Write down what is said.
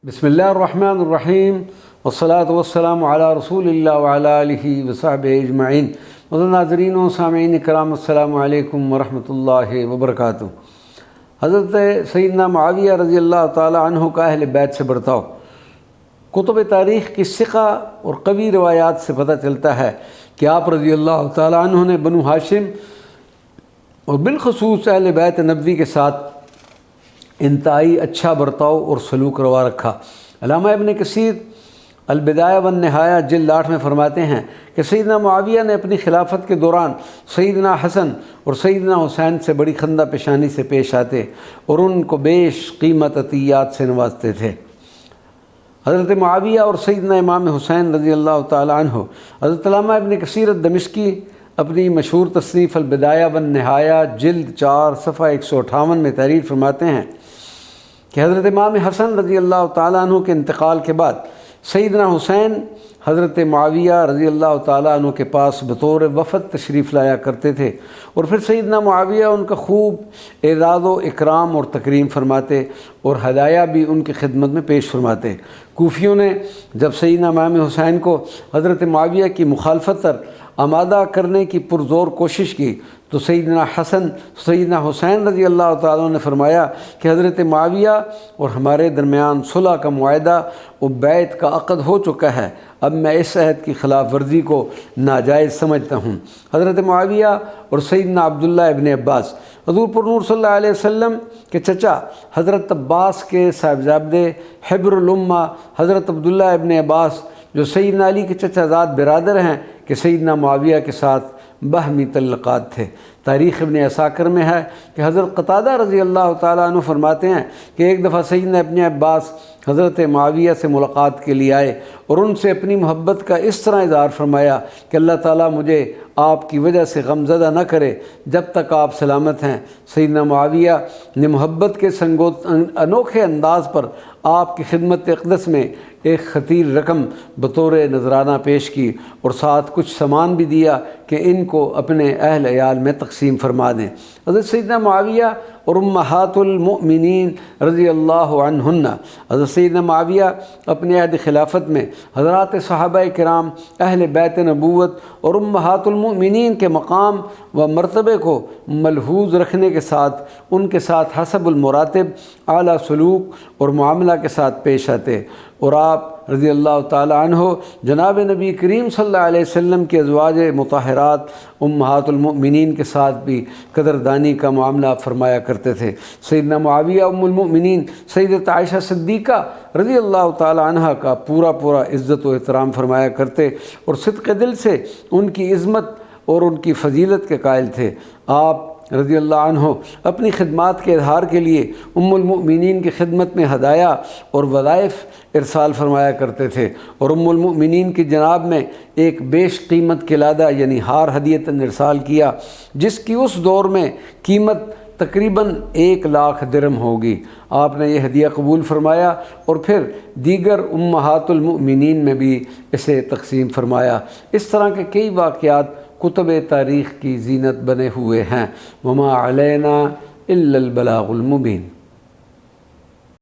بسم اللہ الرحمن الرحیم والصلاة والسلام علی رسول اللہ وعلی آلہ وصحبہ اجمعین۔ ناظرین و سامعین کرام، السلام علیکم ورحمۃ اللہ وبرکاتہ۔ حضرت سیدنا معاویہ رضی اللہ تعالی عنہ کا اہل بیت سے برتاؤ۔ کتب تاریخ کی ثقہ اور قوی روایات سے پتہ چلتا ہے کہ آپ رضی اللہ تعالی عنہ نے بنو ہاشم اور بالخصوص اہل بیت نبوی کے ساتھ انتہائی اچھا برتاؤ اور سلوک روا رکھا۔ علامہ ابن کثیر البدایہ والنہایہ جلد 8 میں فرماتے ہیں کہ سیدنا معاویہ نے اپنی خلافت کے دوران سیدنا حسن اور سیدنا حسین سے بڑی خندہ پیشانی سے پیش آتے اور ان کو بیش قیمت عطیات سے نوازتے تھے۔ حضرت معاویہ اور سیدنا امام حسین رضی اللہ تعالی عنہ، حضرت علامہ ابن کثیر الدمشقی اپنی مشہور تصنیف البدایہ والنہایہ جلد 4 صفحہ 158 میں تحریر فرماتے ہیں کہ حضرت امام حسن رضی اللہ تعالیٰ عنہ کے انتقال کے بعد سیدنا حسین حضرت معاویہ رضی اللہ تعالیٰ عنہ کے پاس بطور وفد تشریف لایا کرتے تھے اور پھر سیدنا معاویہ ان کا خوب اعزاز و اکرام اور تکریم فرماتے اور ہدایہ بھی ان کی خدمت میں پیش فرماتے۔ کوفیوں نے جب سیدنا امام حسین کو حضرت معاویہ کی مخالفت پر آمادہ کرنے کی پرزور کوشش کی تو سیدنا حسین رضی اللہ تعالیٰ عنہ نے فرمایا کہ حضرت معاویہ اور ہمارے درمیان صلح کا معاہدہ و بیعت کا عقد ہو چکا ہے، اب میں اس عہد کی خلاف ورزی کو ناجائز سمجھتا ہوں۔ حضرت معاویہ اور سیدنا عبداللہ ابن عباس، حضور پر نور صلی اللہ علیہ وسلم کے چچا حضرت عباس کے صاحبزادے حبر الامہ حضرت عبداللہ ابن عباس، جو سیدنا علی کے چچا زاد برادر ہیں، کہ سیدنا معاویہ کے ساتھ باہمی تعلقات تھے۔ تاریخ ابن عساکر میں ہے کہ حضرت قتادہ رضی اللہ تعالیٰ عنہ فرماتے ہیں کہ ایک دفعہ سیدنا ابن عباس حضرت معاویہ سے ملاقات کے لیے آئے اور ان سے اپنی محبت کا اس طرح اظہار فرمایا کہ اللہ تعالیٰ مجھے آپ کی وجہ سے غمزدہ نہ کرے جب تک آپ سلامت ہیں۔ سیدنا معاویہ نے محبت کے انوکھے انداز پر آپ کی خدمت اقدس میں ایک خطیر رقم بطور نذرانہ پیش کی اور ساتھ کچھ سامان بھی دیا کہ ان کو اپنے اہل عیال میں تقسیم فرما دیں۔ حضرت سیدنا معاویہ اور امہات المؤمنین رضی اللہ عنہن، حضرت سیدنا معاویہ اپنے عہد خلافت میں حضرات صحابہ کرام، اہل بیت نبوت اور امہات المؤمنین کے مقام و مرتبے کو ملحوظ رکھنے کے ساتھ ان کے ساتھ حسب المراتب اعلیٰ سلوک اور معاملہ کے ساتھ پیش آتے اور آپ رضی اللہ تعالی عنہ جناب نبی کریم صلی اللہ علیہ وسلم کے ازواج مطہرات امہات المؤمنین کے ساتھ بھی قدردانی کا معاملہ فرمایا کرتے تھے۔ سیدنا معاویہ ام المؤمنین سیدت عائشہ صدیقہ رضی اللہ تعالی عنہ کا پورا عزت و احترام فرمایا کرتے اور صدق دل سے ان کی عظمت اور ان کی فضیلت کے قائل تھے۔ آپ رضی اللہ عنہ اپنی خدمات کے اظہار کے لیے ام المؤمنین کی خدمت میں ہدایہ اور وظائف ارسال فرمایا کرتے تھے اور ام المؤمنین کی جناب میں ایک بیش قیمت قلادہ یعنی ہار ہدیتاً ارسال کیا، جس کی اس دور میں قیمت تقریباً 1,00,000 درہم ہوگی۔ آپ نے یہ ہدیہ قبول فرمایا اور پھر دیگر امہات المؤمنین میں بھی اسے تقسیم فرمایا۔ اس طرح کے کئی واقعات کتب تاریخ کی زینت بنے ہوئے ہیں۔ وما علینا الا البلاغ المبین۔